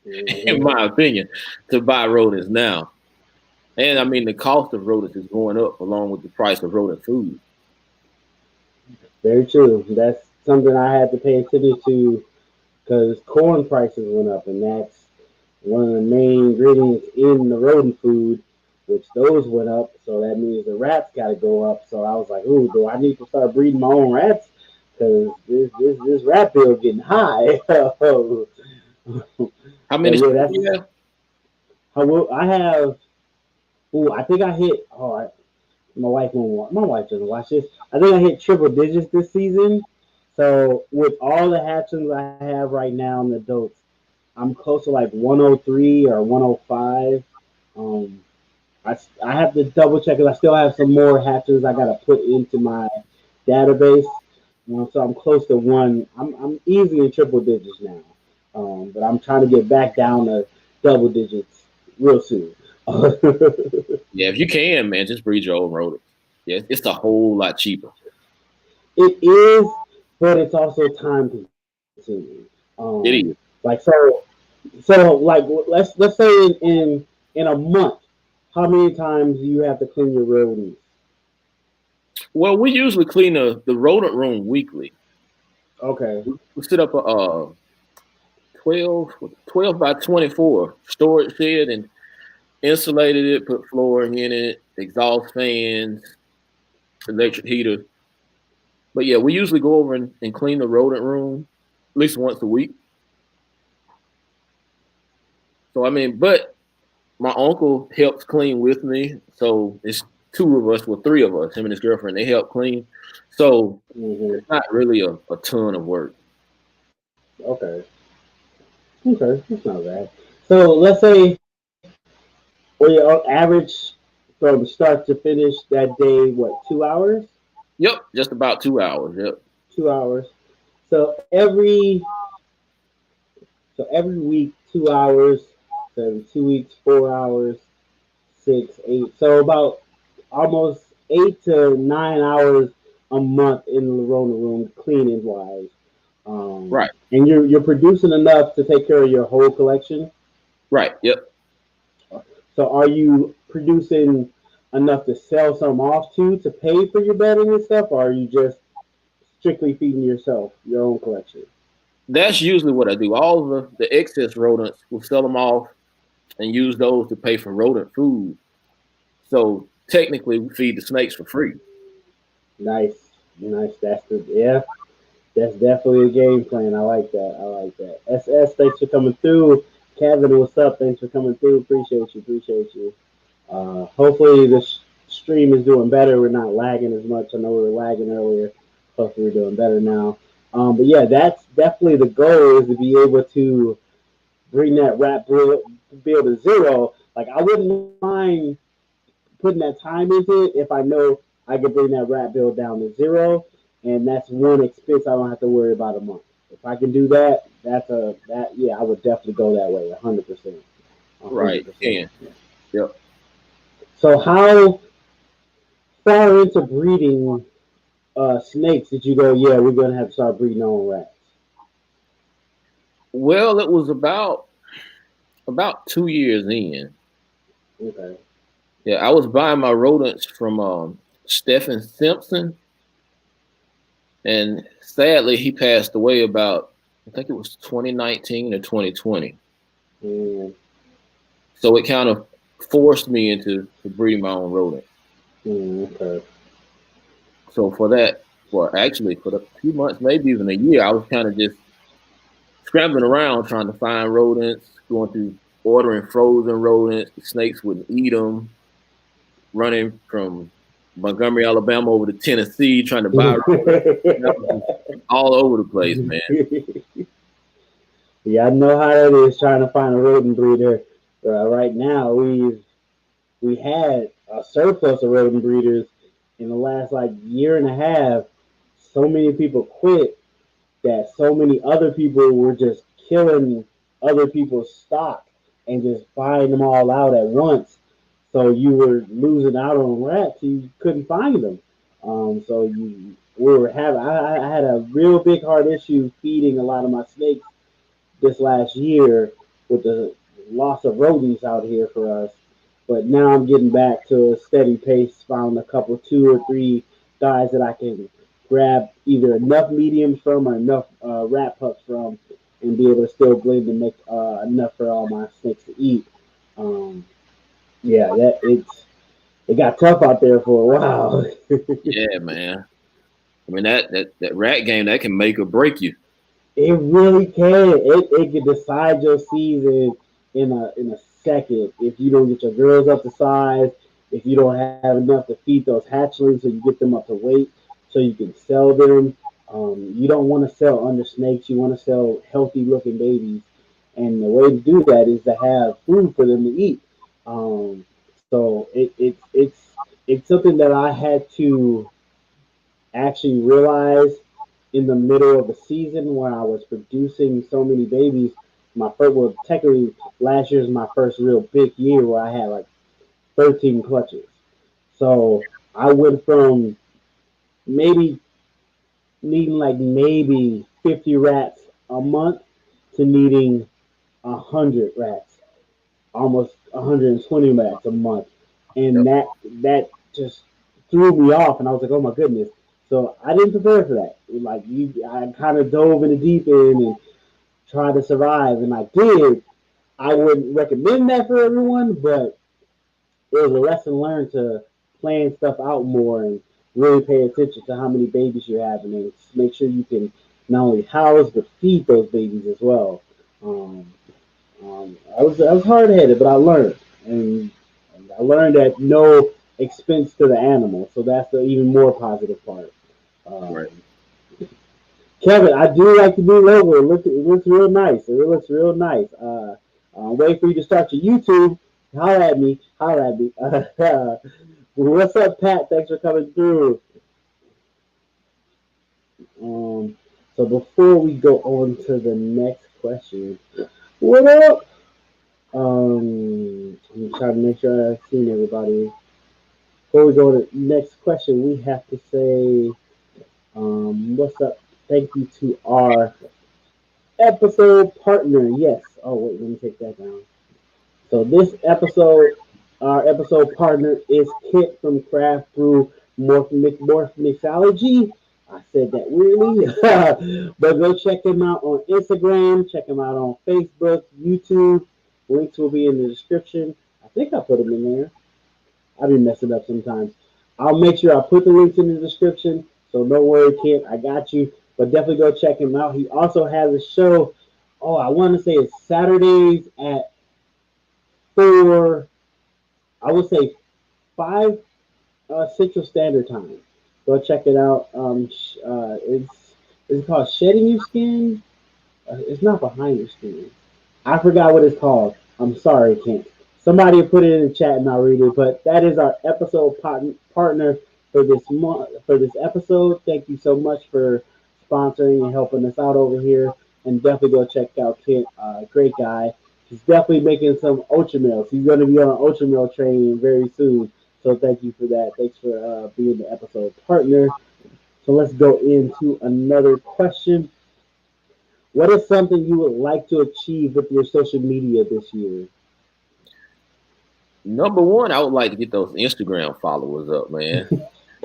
[SPEAKER 3] in my opinion, to buy rodents now. And I mean, the cost of rodents is going up along with the price of rodent food.
[SPEAKER 1] Very true. That's something I had to pay attention to because corn prices went up, and that's one of the main ingredients in the rodent food, which those went up. So that means the rats got to go up. So I was like, "Ooh, do I need to start breeding my own rats? Because this rat bill getting high."
[SPEAKER 3] How many
[SPEAKER 1] yeah,
[SPEAKER 3] do you have?
[SPEAKER 1] I have. Ooh, I think I hit. Oh, my wife won't watch. My wife doesn't watch this. I think I hit triple digits this season. So with all the hatchings I have right now in the adults, I'm close to like 103 or 105. Um, I have to double check because I still have some more hatchings I gotta put into my database. So I'm close to one. I'm easily in triple digits now. But I'm trying to get back down to double digits real soon.
[SPEAKER 3] Yeah, if you can, man, just breed your own rodents. Yeah, it's a whole lot cheaper.
[SPEAKER 1] It is, but it's also time consuming.
[SPEAKER 3] It is.
[SPEAKER 1] Like like let's say in a month, how many times do you have to clean your rodents?
[SPEAKER 3] Well, we usually clean the rodent room weekly.
[SPEAKER 1] Okay.
[SPEAKER 3] We set up a 12 by 24 storage shed and insulated it, put flooring in it, exhaust fans, electric heater. But yeah, we usually go over and clean the rodent room at least once a week. So I mean, but my uncle helps clean with me. So it's two of us, well, three of us, him and his girlfriend, they help clean. So it's not really a ton of work.
[SPEAKER 1] Okay. Okay, that's not bad. So let's say for your average from start to finish that day, what, 2 hours?
[SPEAKER 3] Yep, just about 2 hours. Yep.
[SPEAKER 1] 2 hours. So every week 2 hours. So every 2 weeks 4 hours, 6, 8. So about almost 8 to 9 hours a month in the Rona room, cleaning wise.
[SPEAKER 3] Right.
[SPEAKER 1] And you're producing enough to take care of your whole collection.
[SPEAKER 3] Right. Yep.
[SPEAKER 1] So are you producing enough to sell some off to pay for your bedding and stuff, or are you just strictly feeding yourself your own collection?
[SPEAKER 3] That's usually what I do. All of the excess rodents, we'll sell them off and use those to pay for rodent food. So technically, we feed the snakes for free.
[SPEAKER 1] Nice. That's definitely a game plan. I like that. SS, thanks for coming through. Kevin, what's up? Thanks for coming through. Appreciate you. Hopefully the stream is doing better. We're not lagging as much. I know we were lagging earlier. Hopefully, we're doing better now. But yeah, that's definitely the goal, is to be able to bring that rat bill to zero. Like, I wouldn't mind putting that time into it if I know I can bring that rat bill down to zero, and that's one expense I don't have to worry about a month. If I can do that, yeah, I would definitely go that way, 100%.
[SPEAKER 3] Right.
[SPEAKER 1] 100%.
[SPEAKER 3] Yep.
[SPEAKER 1] So how far into breeding snakes did you go? Yeah, we're gonna have to start breeding our own rats.
[SPEAKER 3] Well, it was about 2 years in.
[SPEAKER 1] Okay.
[SPEAKER 3] Yeah, I was buying my rodents from Stephen Simpson, and sadly, he passed away about, I think it was 2019 or 2020.
[SPEAKER 1] Mm,
[SPEAKER 3] So it kind of forced me into breeding my own rodent.
[SPEAKER 1] okay.
[SPEAKER 3] So for that, actually for the few months, maybe even a year, I was kind of just scrambling around trying to find rodents, going through ordering frozen rodents. The snakes wouldn't eat them. Running from Montgomery, Alabama, over to Tennessee, trying to buy rodents. All over the place, man.
[SPEAKER 1] Yeah, I know how it is trying to find a rodent breeder. Right now, we had a surplus of rodent breeders in the last like year and a half. So many people quit that so many other people were just killing other people's stock and just buying them all out at once. So you were losing out on rats. You couldn't find them. So we were having. I had a real big hard issue feeding a lot of my snakes this last year with the loss of rodents out here for us. But now I'm getting back to a steady pace. Found a couple, 2 or 3 guys that I can grab either enough mediums from or enough rat pups from, and be able to still blend and make enough for all my snakes to eat. Um, yeah, it got tough out there for a while.
[SPEAKER 3] Yeah, man. I mean that rat game that can make or break you.
[SPEAKER 1] It really can. It can decide your season in a second if you don't get your girls up to size, if you don't have enough to feed those hatchlings so you get them up to weight so you can sell them. You don't want to sell under snakes. You want to sell healthy looking babies, and the way to do that is to have food for them to eat. So it's something that I had to actually realized in the middle of the season when I was producing so many babies. My first, well, technically last year is my first real big year where I had like 13 clutches. So I went from maybe needing like maybe 50 rats a month to needing 100 rats, almost 120 rats a month, and
[SPEAKER 3] Yep.
[SPEAKER 1] that just threw me off, and I was like, oh my goodness. So I didn't prepare for that. Like I kind of dove in the deep end and tried to survive, and I did. I wouldn't recommend that for everyone, but it was a lesson learned to plan stuff out more and really pay attention to how many babies you're having and make sure you can not only house but feed those babies as well. Um, I was hard headed, but I learned, and I learned at no expense to the animal. So that's the even more positive part. Um,
[SPEAKER 3] Right.
[SPEAKER 1] Kevin, I do like the new logo. It looks real nice. It looks real nice. Wait for you to start your YouTube. Holler at me. Holler at me. What's up, Pat? Thanks for coming through. Um, so before we go on to the next question, what up? I'm trying to make sure I've seen everybody. Before we go to the next question, we have to say, what's up? Thank you to our episode partner. Yes. Oh, wait, let me take that down. So this episode, our episode partner is Kit from Craft Brew Mixology. I said that weirdly, but go check him out on Instagram. Check him out on Facebook, YouTube. Links will be in the description. I think I put them in there. I be messing up sometimes. I'll make sure I put the links in the description. So don't worry, Kit. I got you. But definitely go check him out. He also has a show. Oh, I want to say it's Saturdays at 4. I would say 5 Central Standard Time. Go check it out. It's called Shedding Your Skin. It's not Behind Your Skin. I forgot what it's called. I'm sorry, Kent. Somebody put it in the chat and I'll read it. But that is our episode partner for this month, for this episode. Thank you so much for sponsoring and helping us out over here. And definitely go check out Kent. Great guy. He's definitely making some Ultramills. He's going to be on an Ultramill training very soon. So thank you for that. Thanks for being the episode partner. So let's go into another question. What is something you would like to achieve with your social media this year?
[SPEAKER 3] Number one, I would like to get those Instagram followers up, man.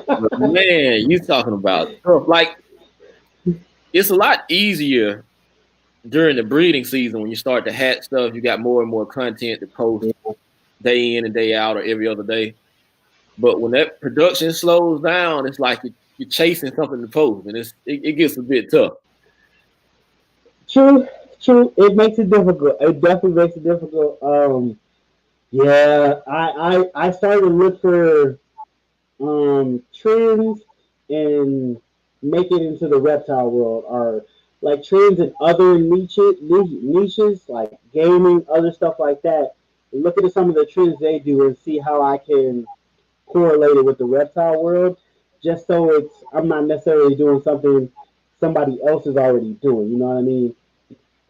[SPEAKER 3] But man, you talking about stuff like it's a lot easier during the breeding season when you start to hatch stuff. You got more and more content to post day in and day out or every other day. But when that production slows down, it's like you're chasing something to post, and it gets a bit tough.
[SPEAKER 1] True. It makes it difficult. It definitely makes it difficult. Yeah, I started to look for trends and make it into the reptile world, or like trends in other niches like gaming, other stuff like that. Look at some of the trends they do and see how I can correlate it with the reptile world, just so I'm not necessarily doing something somebody else is already doing. You know what I mean?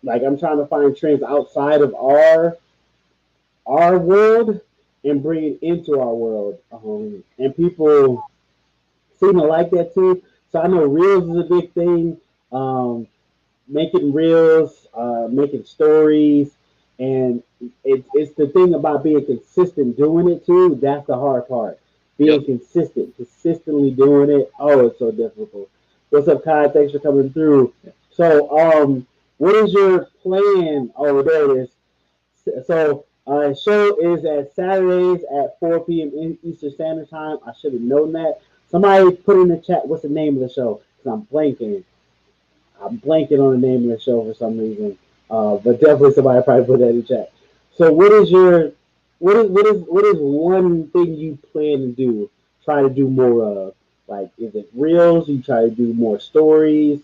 [SPEAKER 1] Like I'm trying to find trends outside of our world and bring it into our world, and people seem to like that too. So I know reels is a big thing. Um, Making reels, making stories, and it's the thing about being consistent doing it too. That's the hard part. Being
[SPEAKER 3] Yep.
[SPEAKER 1] consistently doing it. Oh, it's so difficult. What's up, Kai? Thanks for coming through. So, what is your plan? Oh, there it is. So, show is at Saturdays at 4 p.m. in Eastern Standard Time. I should have known that. Somebody put in the chat what's the name of the show because I'm blanking. I'm blanking on the name of the show for some reason. But definitely somebody probably put that in the chat. So what is one thing you plan to do? Try to do more of? Like, is it reels? You try to do more stories?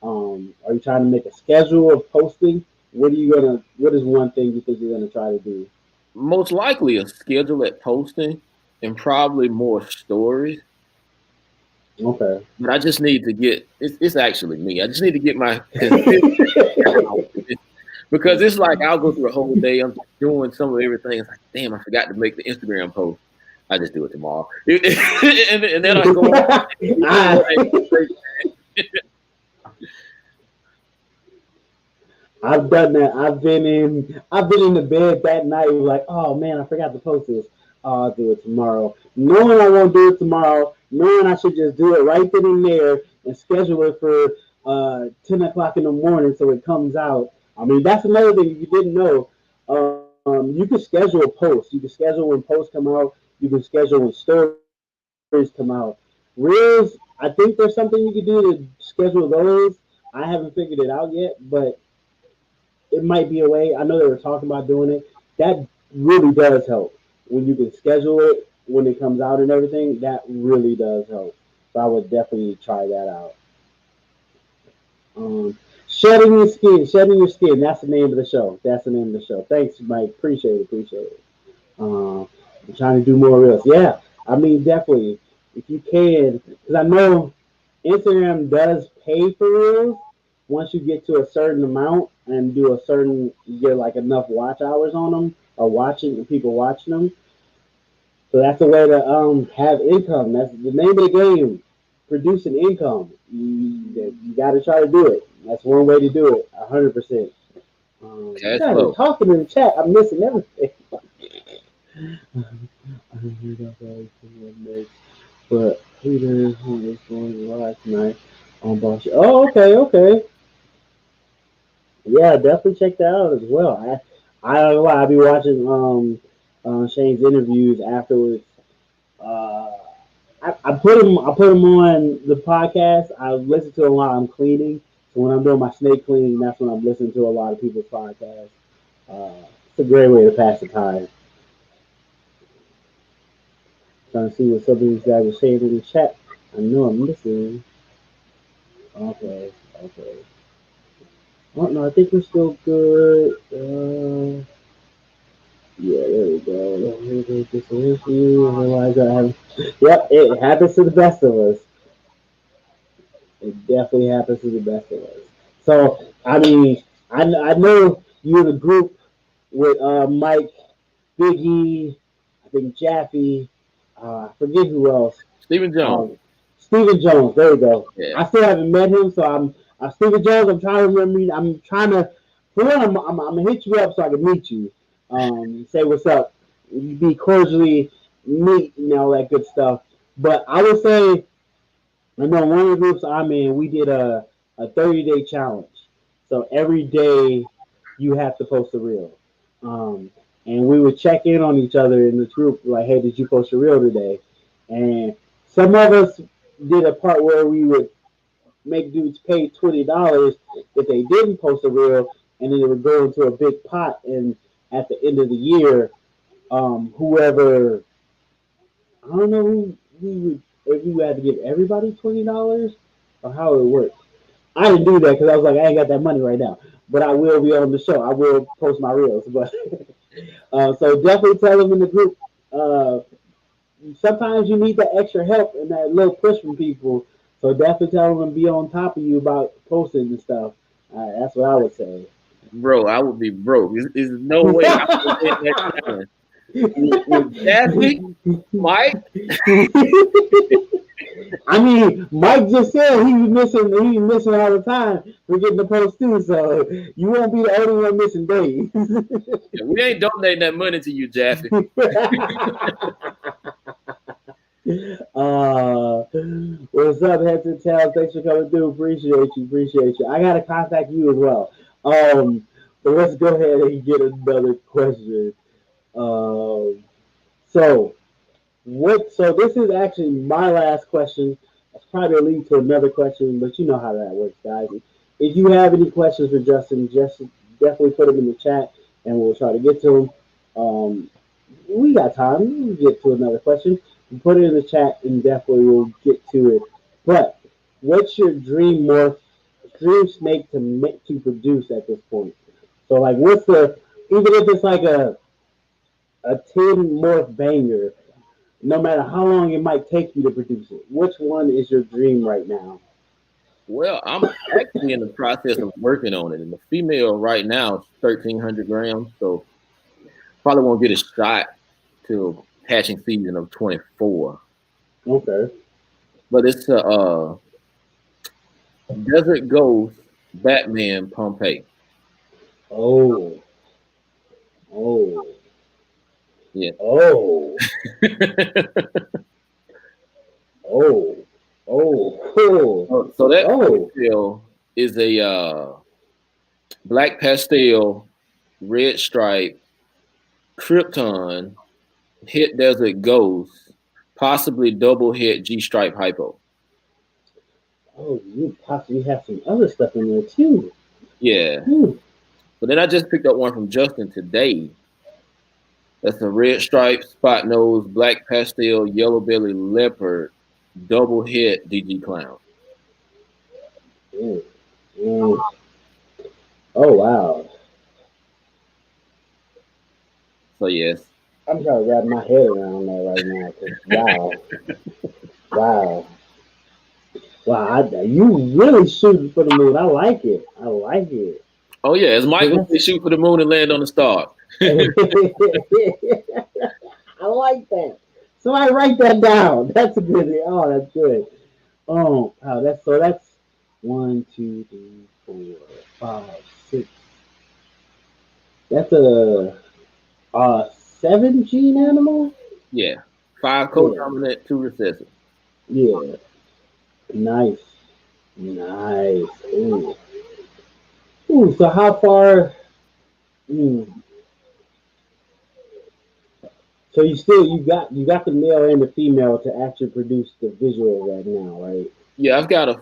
[SPEAKER 1] Are you trying to make a schedule of posting? What is one thing you think you're gonna try to do?
[SPEAKER 3] Most likely a schedule at posting and probably more stories.
[SPEAKER 1] Okay.
[SPEAKER 3] But I just need to get it's actually me. I just need to get my consistency down. Because it's like I'll go through a whole day. I'm just doing some of everything. It's like, damn, I forgot to make the Instagram post. I just do it tomorrow. And then I go on.
[SPEAKER 1] I've done that. I've been in the bed that night like, oh man, I forgot to post this. Oh, I'll do it tomorrow. Knowing I won't do it tomorrow, knowing I should just do it right then and there and schedule it for 10 o'clock in the morning so it comes out. I mean, that's another thing if you didn't know. You can schedule a post. You can schedule when posts come out. You can schedule when stories come out. Reels, I think there's something you can do to schedule those. I haven't figured it out yet, but it might be a way. I know they were talking about doing it. That really does help when you can schedule it when it comes out and everything. That really does help. So I would definitely try that out. Shedding your skin. That's the name of the show. That's the name of the show. Thanks, Mike. Appreciate it. I'm trying to do more reels. Yeah, I mean definitely if you can, because I know Instagram does pay for reels once you get to a certain amount and do a certain, you get like enough watch hours on them or watching people watching them. So that's a way to have income. That's the name of the game. Producing income. You got to try to do it. That's one way to do it. 100%. You
[SPEAKER 3] Cash
[SPEAKER 1] guys are
[SPEAKER 3] flow.
[SPEAKER 1] talking in the chat. I'm missing everything. But Peter is going live tonight on Boss. Oh, okay. Yeah, definitely check that out as well. I don't know why I'll be watching Shane's interviews afterwards. Uh, I put him on the podcast. I listen to him while I'm cleaning. So when I'm doing my snake cleaning, that's when I'm listening to a lot of people's podcasts. It's a great way to pass the time. Trying to see what some of these guys are saying in the chat. I know I'm missing. Okay, okay. Oh no, I think we're still good. Yeah, there we go. Yep, it happens to the best of us. It definitely happens to the best of us. So, I mean, I know you're in a group with Mike, Biggie, I think Jaffe, I forget who else.
[SPEAKER 3] Stephen Jones.
[SPEAKER 1] Stephen Jones. There we go.
[SPEAKER 3] Yeah.
[SPEAKER 1] I still haven't met him, so I'm Stephen Jones. I'm trying to remember. I'm trying to. For one, I'm gonna hit you up so I can meet you. Say what's up. Be cordially meet and all that good stuff. But I would say, I know one of the groups I'm in, we did a 30-day challenge. So every day you have to post a reel. And we would check in on each other in this group, like, hey, did you post a reel today? And some of us did a part where we would make dudes pay $20 if they didn't post a reel, and then it would go into a big pot. And at the end of the year, whoever, I don't know who we would, if we had to give everybody $20 or how it worked. I didn't do that because I was like, I ain't got that money right now. But I will be on the show. I will post my reels. But so definitely tell them in the group. Sometimes you need that extra help and that little push from people. So definitely tell them and be on top of you about posting and stuff. That's what I would say.
[SPEAKER 3] Bro, I would be broke. There's no way I would get that challenge. With Jaffe, Mike.
[SPEAKER 1] I mean, Mike just said he was missing. He was missing all the time. We're getting the post too, so you won't be the only one missing days.
[SPEAKER 3] Yeah, we ain't donating that money to you, Jaffe.
[SPEAKER 1] What's up, Heads and Tails? Thanks for coming through. Appreciate you. Appreciate you. I gotta contact you as well. But let's go ahead and get another question. So this is actually my last question. It's probably lead to another question, but you know how that works, guys. If you have any questions for Justin, just definitely put them in the chat, and we'll try to get to them. We got time. We'll get to another question. Put it in the chat, and definitely we'll get to it. But what's your dream snake to produce at this point? So, like, what's the, even if it's like a 10 morph banger, no matter how long it might take you to produce it, which one is your dream right now?
[SPEAKER 3] Well, I'm actually in the process of working on it. And the female right now is 1,300 grams. So probably won't get a shot till hatching season of 24.
[SPEAKER 1] Okay.
[SPEAKER 3] But it's a Desert Ghost Batman Pompeii.
[SPEAKER 1] Oh.
[SPEAKER 3] Yeah.
[SPEAKER 1] Oh.
[SPEAKER 3] So that pastel is a black pastel, red stripe, Krypton, hit Desert Ghost, possibly double hit G stripe hypo.
[SPEAKER 1] Oh, you possibly have some other stuff in there too.
[SPEAKER 3] Yeah. But then I just picked up one from Justin today. That's a red stripe, spot nose, black pastel, yellow belly leopard, double hit DG clown.
[SPEAKER 1] Oh wow.
[SPEAKER 3] So yes.
[SPEAKER 1] I'm trying to wrap my head around that right now. Wow, you really shooting for the moon. I like it.
[SPEAKER 3] Oh yeah, as Michael say, shoot for the moon and land on the star.
[SPEAKER 1] I like that. Somebody write that down. That's a good. Oh, that's good. Oh, wow. That's 1, 2, 3, 4, 5, 6. That's a 7 gene animal.
[SPEAKER 3] Yeah, 5 co-dominant, 2 recessive.
[SPEAKER 1] Yeah, nice. Ooh. So how far? So you got the male and the female to actually produce the visual right now, right?
[SPEAKER 3] Yeah, I've got a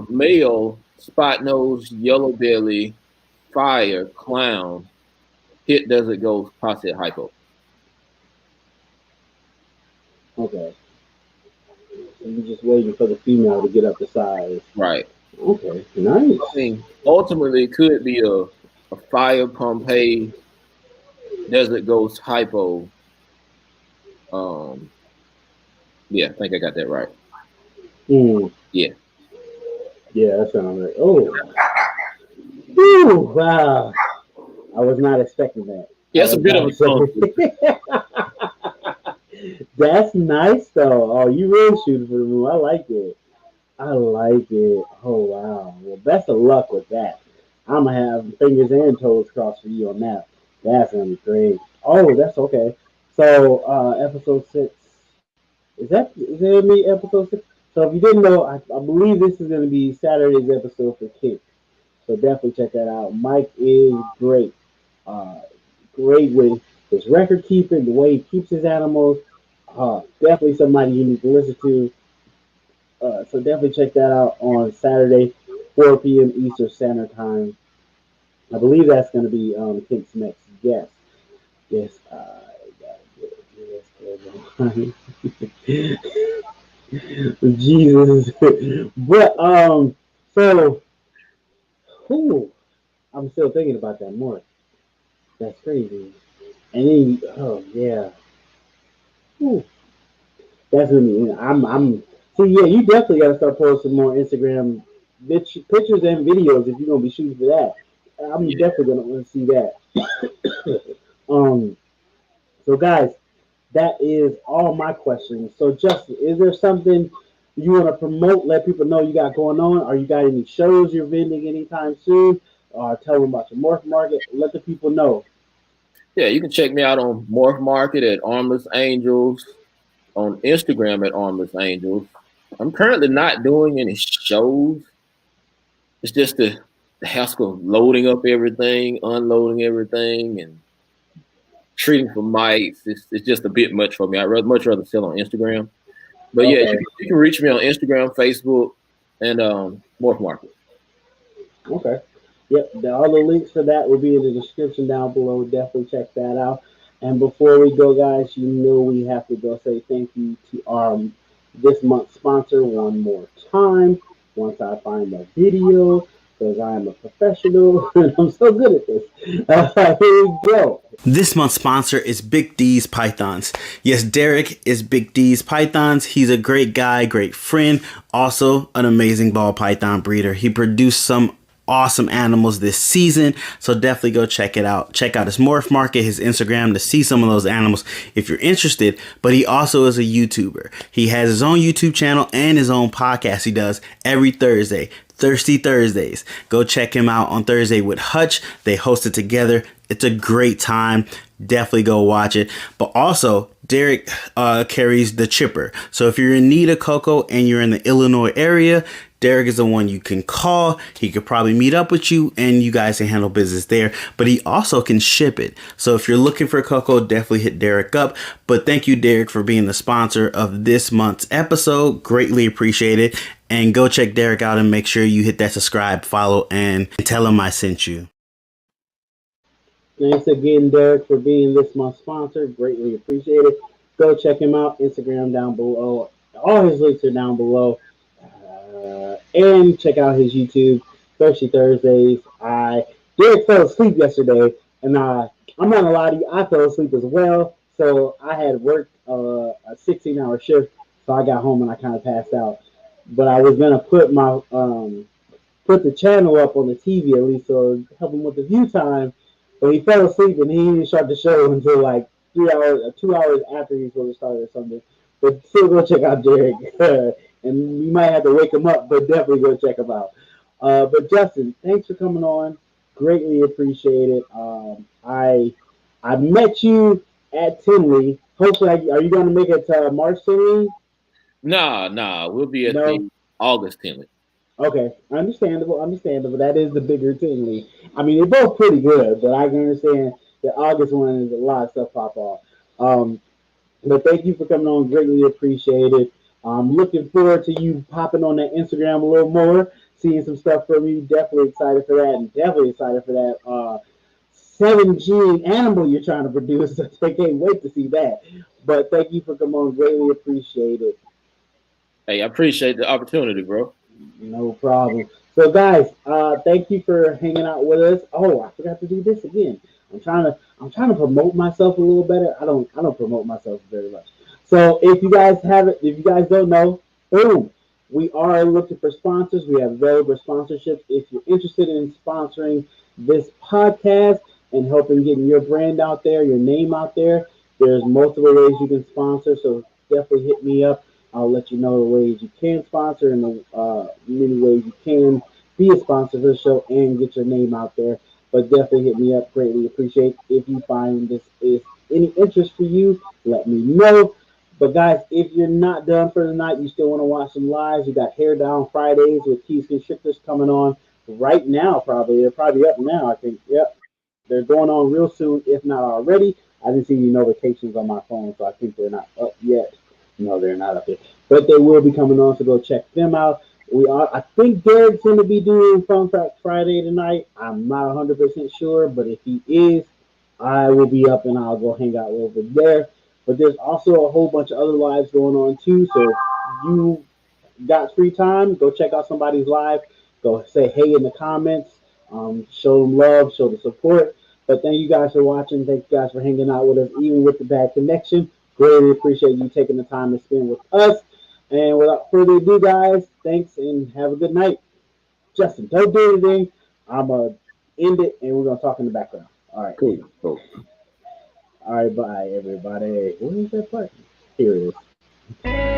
[SPEAKER 3] male spot nose, yellow belly, fire, clown, hit Desert Ghost, posse hypo.
[SPEAKER 1] Okay. So you're just waiting for the female to get up to size.
[SPEAKER 3] Right.
[SPEAKER 1] Okay. Nice.
[SPEAKER 3] I mean, ultimately, it could be a fire Pompeii desert ghost hypo. Um, yeah, I think I got that right.
[SPEAKER 1] Hmm.
[SPEAKER 3] Yeah.
[SPEAKER 1] Yeah, that sounds right. Oh. Whew, wow. I was not expecting that.
[SPEAKER 3] Yeah,
[SPEAKER 1] I
[SPEAKER 3] it's a
[SPEAKER 1] was
[SPEAKER 3] bit of
[SPEAKER 1] not
[SPEAKER 3] a tongue.
[SPEAKER 1] expecting. That's nice though. Oh, you really shooting for the moon. I like it. I like it. Oh wow. Well, best of luck with that. I'm gonna have fingers and toes crossed for you on that. That's gonna be great. Oh, that's okay. So, episode 6. Is that gonna be episode 6? So if you didn't know, I believe this is gonna be Saturday's episode for Kink. So definitely check that out. Mike is great. Uh, Great with his record keeping, the way he keeps his animals. Definitely somebody you need to listen to. So definitely check that out on Saturday, 4 p.m. Eastern Standard Time. I believe that's going to be Kink's next guest. Yes, Jesus. But so who? I'm still thinking about that more. That's crazy. And then, oh yeah, whew, that's gonna be. I'm. So yeah, you definitely gotta start posting more Instagram pictures and videos if you're gonna be shooting for that. I'm
[SPEAKER 3] Yeah.
[SPEAKER 1] definitely gonna want to see that. um. So guys, that is all my questions. So Justin, is there something you want to promote? Let people know you got going on. Are you got any shows you're vending anytime soon? Tell them about your morph market. Let the people know.
[SPEAKER 3] Yeah, you can check me out on Morph Market at Armless Angels, on Instagram at Armless Angels. I'm currently not doing any shows. It's just the hassle of loading up everything, unloading everything, and treating for mics. It's just a bit much for me. Much rather sell on Instagram. But yeah,
[SPEAKER 1] Okay.
[SPEAKER 3] you can reach me on Instagram, Facebook, and Morph Market.
[SPEAKER 1] Okay. Yep. All the links for that will be in the description down below. Definitely check that out. And before we go, guys, you know we have to go say thank you to our this month's sponsor one more time. Once I find that video, because I am a professional and I'm so good at this. Here we go.
[SPEAKER 2] This month's sponsor is Big D's Pythons. Yes, Derek is Big D's Pythons. He's a great guy, great friend, also an amazing ball python breeder. He produced some awesome animals this season, so definitely go check it out. Check out his morph market, his Instagram, to see some of those animals if you're interested. But he also is a YouTuber. He has his own YouTube channel and his own podcast he does every Thursday, Thirsty Thursdays. Go check him out on Thursday with Hutch. They host it together. It's a great time. Definitely go watch it. But also, Derek carries the chipper. So if you're in need of cocoa and you're in the Illinois area, Derek is the one you can call. He could probably meet up with you and you guys can handle business there. But he also can ship it. So if you're looking for cocoa, definitely hit Derek up. But thank you, Derek, for being the sponsor of this month's episode. Greatly appreciate it. And go check Derek out and make sure you hit that subscribe, follow, and tell him I sent you.
[SPEAKER 1] Thanks again, Derek, for being this month's sponsor. Greatly appreciate it. Go check him out. Instagram down below. All his links are down below. And check out his YouTube, Thirsty Thursdays. Derek fell asleep yesterday, and I'm not gonna lie to you, I fell asleep as well. So I had worked a 16-hour shift, so I got home and I kind of passed out. But I was gonna put the channel up on the TV at least, so help him with the view time. But he fell asleep and he didn't start the show until like 3 hours, 2 hours after he was supposed to start or something. But still go check out Derek. And you might have to wake him up, but definitely go check him out. But Justin, thanks for coming on. Greatly appreciate it. I met you at Tinley. Hopefully, are you going to make it to March Tinley?
[SPEAKER 3] Nah, we'll be at
[SPEAKER 1] No.
[SPEAKER 3] the August 10th.
[SPEAKER 1] Okay, understandable. That is the bigger Tinley. I mean, they're both pretty good, but I can understand the August one is a lot of stuff pop off. Um, but thank you for coming on. Greatly appreciate it. I'm looking forward to you popping on that Instagram a little more, seeing some stuff from you. Definitely excited for that, and definitely excited for that 7 gene animal you're trying to produce. I can't wait to see that. But thank you for coming on. Greatly appreciate it.
[SPEAKER 3] Hey, I appreciate the opportunity, bro.
[SPEAKER 1] No problem. So, guys, thank you for hanging out with us. Oh, I forgot to do this again. I'm trying to promote myself a little better. I don't promote myself very much. So, if you guys don't know, boom, we are looking for sponsors. We have available sponsorships. If you're interested in sponsoring this podcast and helping getting your brand out there, your name out there, there's multiple ways you can sponsor. So definitely hit me up. I'll let you know the ways you can sponsor and the many ways you can be a sponsor for the show and get your name out there. But definitely hit me up. Greatly appreciate if you find this is any interest for you. Let me know. But guys, if you're not done for the night, you still want to watch some lives. You got Hair Down Fridays with Keys Constrictors coming on right now. Probably they're probably up now. I think. Yep, they're going on real soon, if not already. I didn't see any notifications on my phone, so I think they're not up yet. No, they're not up yet, but they will be coming on. So go check them out. We are. I think Derek's going to be doing Fun Fact Friday tonight. I'm not 100% sure, but if he is, I will be up and I'll go hang out over there. But there's also a whole bunch of other lives going on too. So if you got free time, go check out somebody's live. Go say hey in the comments. Show them love, show the support. But thank you guys for watching. Thank you guys for hanging out with us, even with the bad connection. Greatly appreciate you taking the time to spend with us. And without further ado, guys, thanks and have a good night. Justin, don't do anything. I'm going to end it and we're going to talk in the background. All right.
[SPEAKER 3] Cool. Cool.
[SPEAKER 1] All right. Bye, everybody. Where is that button? Here it is.